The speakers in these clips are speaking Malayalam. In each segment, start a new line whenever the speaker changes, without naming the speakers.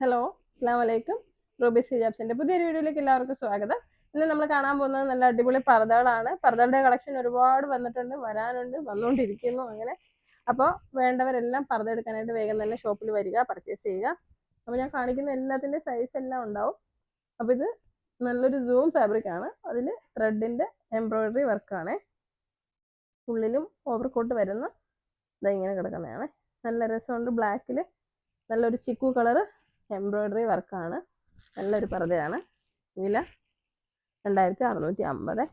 ഹലോ, അസ്സാം വലൈക്കും. റൂബീസ് ഹിജാബ്സിന്റെ പുതിയൊരു വീഡിയോയിലേക്ക് എല്ലാവർക്കും സ്വാഗതം. ഇന്ന് നമ്മൾ കാണാൻ പോകുന്നത് നല്ല അടിപൊളി പർദ്ദകളാണ്. പർദ്ദകളുടെ കളക്ഷൻ ഒരുപാട് വന്നിട്ടുണ്ട്, വരാനുണ്ട്, വന്നുകൊണ്ടിരിക്കുന്നു. അങ്ങനെ അപ്പോൾ വേണ്ടവരെല്ലാം പർദ്ദ എടുക്കാനായിട്ട് വേഗം തന്നെ ഷോപ്പിൽ വരിക, പർച്ചേസ് ചെയ്യുക. അപ്പോൾ ഞാൻ കാണിക്കുന്ന എല്ലാത്തിൻ്റെ സൈസ് എല്ലാം ഉണ്ടാവും. അപ്പോൾ ഇത് നല്ലൊരു സൂം ഫാബ്രിക് ആണ്. അതിൽ ത്രെഡിൻ്റെ എംബ്രോയിഡറി വർക്കാണ്. ഉള്ളിലും ഓവർകോട്ട് വരുന്ന ഇങ്ങനെ കിടക്കുന്നതാണ്. നല്ല രസമുണ്ട്. ബ്ലാക്കിൽ നല്ലൊരു ചിക്കു കളറ് എംബ്രോയിഡറി വർക്കാണ്. നല്ലൊരു പർദ്ദയാണ്. വില 2650.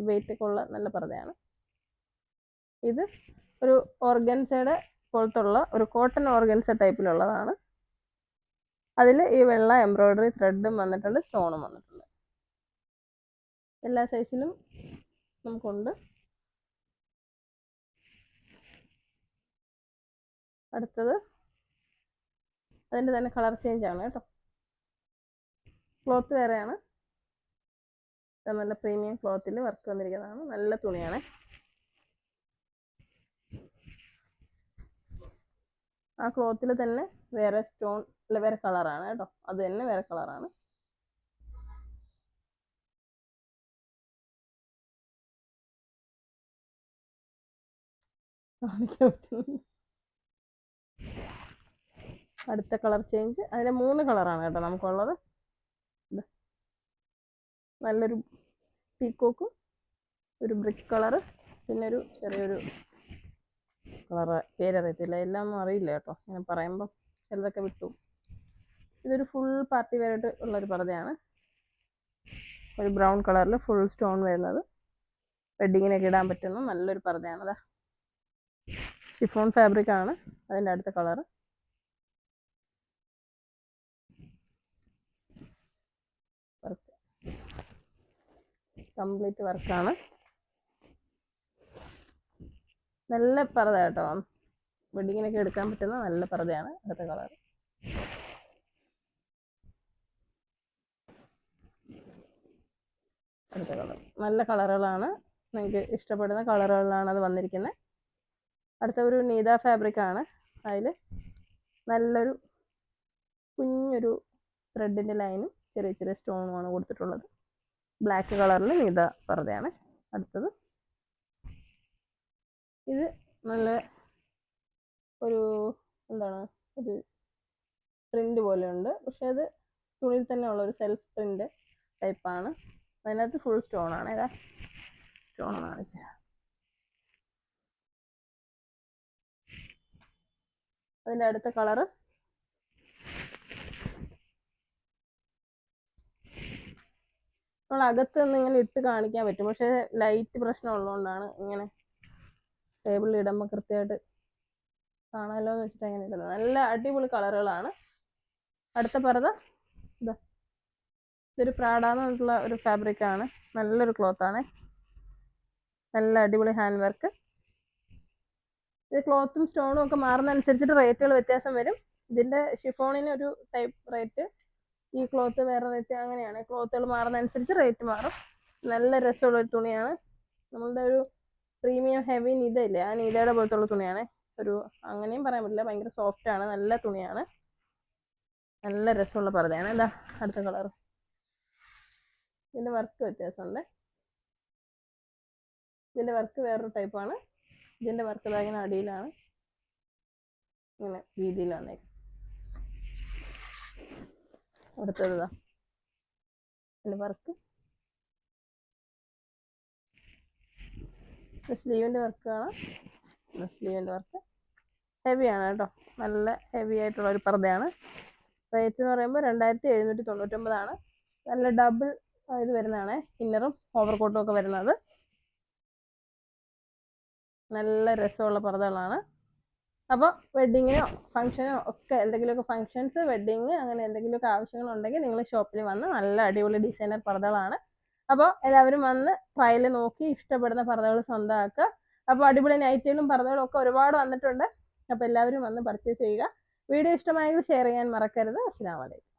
വെയിറ്റൊക്കെ ഉള്ള നല്ല പർദ്ദയാണ്. ഇത് ഒരു ഓർഗൻസയുടെ പോലത്തുള്ള ഒരു കോട്ടൺ ഓർഗൻസ ടൈപ്പിലുള്ളതാണ്. അതിൽ ഈ വെള്ള എംബ്രോയിഡറി ത്രെഡും വന്നിട്ടുണ്ട്, സ്റ്റോണും വന്നിട്ടുണ്ട്. എല്ലാ സൈസിലും നമുക്കുണ്ട്. അടുത്തത് അതിൻ്റെ തന്നെ കളർ ചേഞ്ച് ആണ് കേട്ടോ. ക്ലോത്ത് വേറെയാണ്. നല്ല പ്രീമിയം ക്ലോത്തിൽ വർക്ക് വന്നിരിക്കുന്നതാണ്. നല്ല തുണിയാണ്. ആ ക്ലോത്തിൽ തന്നെ വേറെ സ്റ്റോൺ അല്ല, വേറെ കളറാണ് കേട്ടോ. അത് തന്നെ വേറെ കളറാണ്. അടുത്ത കളർ ചേഞ്ച്. അതിന് 3 കളറാണ് കേട്ടോ നമുക്കുള്ളത്. നല്ലൊരു പീക്കോക്കും ഒരു ബ്രിക്ക് കളറ്, പിന്നെ ഒരു ചെറിയൊരു കളറ് പേരറിയത്തില്ല, എല്ലാം ഒന്നും അറിയില്ല കേട്ടോ. ഇങ്ങനെ പറയുമ്പം ചിലതൊക്കെ വിട്ടു. ഇതൊരു ഫുൾ പാർട്ടി വെയറായിട്ട് ഉള്ളൊരു പർദ്ദയാണ്. ഒരു ബ്രൗൺ കളറിൽ ഫുൾ സ്റ്റോൺ വരുന്നത്, വെഡ്ഡിങ്ങിനൊക്കെ ഇടാൻ പറ്റുന്ന നല്ലൊരു പർദ്ദയാണ്. അതാ ഷിഫോൺ ഫാബ്രിക് ആണ്. അതിൻ്റെ അടുത്ത കളറ് വർക്ക്, കംപ്ലീറ്റ് വർക്കാണ്. നല്ല പർദ്ദ കേട്ടോ. വെഡ്ഡിങ്ങിനൊക്കെ എടുക്കാൻ പറ്റുന്ന നല്ല പർദ്ദയാണ്. അടുത്ത കളർ അടുത്ത കളർ നല്ല കളറുകളാണ്. നിങ്ങൾക്ക് ഇഷ്ടപ്പെടുന്ന കളറുകളിലാണ് അത് വന്നിരിക്കുന്നത്. അടുത്ത ഒരു നീത ഫാബ്രിക് ആണ്. അതിൽ നല്ലൊരു കുഞ്ഞൊരു ത്രെഡിൻ്റെ ലൈനും ചെറിയ ചെറിയ സ്റ്റോണുമാണ് കൊടുത്തിട്ടുള്ളത്. ബ്ലാക്ക് കളറിൽ നീത പർദ്ദയാണ്. അടുത്തത് ഇത് നല്ല ഒരു എന്താണ്, ഒരു പ്രിന്റ് പോലെ ഉണ്ട്. പക്ഷെ അത് തുണിയിൽ തന്നെ ഉള്ള ഒരു സെൽഫ് പ്രിന്റ് ടൈപ്പാണ്. അതിനകത്ത് ഫുൾ സ്റ്റോൺ ആണ്. ഏതാ സ്റ്റോൺ കാണിച്ച അതിൻ്റെ അടുത്ത കളറ് നമ്മൾ അകത്ത് നിന്ന് ഇങ്ങനെ ഇട്ട് കാണിക്കാൻ പറ്റും. പക്ഷെ ലൈറ്റ് പ്രശ്നം ഉള്ളതുകൊണ്ടാണ് ഇങ്ങനെ ടേബിളിൽ ഇടുമ്പോൾ കൃത്യമായിട്ട് കാണാമല്ലോ എന്ന് വെച്ചിട്ട് അങ്ങനെ ഇടുന്നത്. നല്ല അടിപൊളി കളറുകളാണ്. അടുത്ത പർദ്ദ ഇതൊരു പ്രാഡാന്ന് പറഞ്ഞിട്ടുള്ള ഒരു ഫാബ്രിക് ആണ്. നല്ലൊരു ക്ലോത്താണ്. നല്ല അടിപൊളി ഹാൻഡ് വർക്ക്. ഇത് ക്ലോത്തും സ്റ്റോണും ഒക്കെ മാറുന്ന അനുസരിച്ചിട്ട് റേറ്റുകൾ വ്യത്യാസം വരും. ഇതിൻ്റെ ഷിഫോണിന് ഒരു ടൈപ്പ് റേറ്റ്, ഈ ക്ലോത്ത് വേറെ റേറ്റ്, അങ്ങനെയാണ്. ക്ലോത്തുകൾ മാറുന്ന അനുസരിച്ച് റേറ്റ് മാറും. നല്ല രസമുള്ള ഒരു തുണിയാണ്. നമ്മളുടെ ഒരു പ്രീമിയം ഹെവി നീത ഇല്ലേ, ആ നീതയുടെ പോലത്തുള്ള തുണിയാണ്. ഒരു അങ്ങനെയും പറയാൻ പറ്റില്ല, ഭയങ്കര സോഫ്റ്റ് ആണ്. നല്ല തുണിയാണ്. നല്ല രസമുള്ള പർദ്ദയാണ്. എന്താ അടുത്ത കളർ. ഇതിൻ്റെ വർക്ക് വ്യത്യാസമുണ്ട്. ഇതിൻ്റെ വർക്ക് വേറൊരു ടൈപ്പാണ്. ഇതിൻ്റെ വർക്ക് ഇങ്ങനെ അടിയിലാണ്, ഇങ്ങനെ വീതിയിൽ വന്നേക്കും. അടുത്തത് ഇതിൻ്റെ വർക്ക് സ്ലീവിൻ്റെ വർക്ക് കാണാം. സ്ലീവിൻ്റെ വർക്ക് ഹെവിയാണ് കേട്ടോ. നല്ല ഹെവി ആയിട്ടുള്ള ഒരു പർദ്ദയാണ്. റേറ്റ് എന്ന് പറയുമ്പോൾ 2799 നല്ല ഡബിൾ ഇത് വരുന്നതാണ്. ഇന്നറും ഓവർകോട്ടും ഒക്കെ വരുന്നത്. നല്ല രസമുള്ള പർദ്ദകളാണ്. അപ്പോൾ വെഡ്ഡിങ്ങിനോ ഫംഗ്ഷനോ ഒക്കെ, എന്തെങ്കിലുമൊക്കെ ഫംഗ്ഷൻസ്, വെഡ്ഡിങ്, അങ്ങനെ എന്തെങ്കിലുമൊക്കെ ആവശ്യങ്ങളുണ്ടെങ്കിൽ നിങ്ങൾ ഷോപ്പിൽ വന്ന് നല്ല അടിപൊളി ഡിസൈനർ പർദ്ദകളാണ്. അപ്പോൾ എല്ലാവരും വന്ന് ട്രയൽ നോക്കി ഇഷ്ടപ്പെടുന്ന പർദ്ദകൾ സ്വന്തമാക്കുക. അപ്പോൾ അടിപൊളി നൈറ്റികളും പർദ്ദകളും ഒക്കെ ഒരുപാട് വന്നിട്ടുണ്ട്. അപ്പോൾ എല്ലാവരും വന്ന് പർച്ചേസ് ചെയ്യുക. വീഡിയോ ഇഷ്ടമായെങ്കിൽ ഷെയർ ചെയ്യാൻ മറക്കരുത്. അസ്സലാമു അലൈക്കും.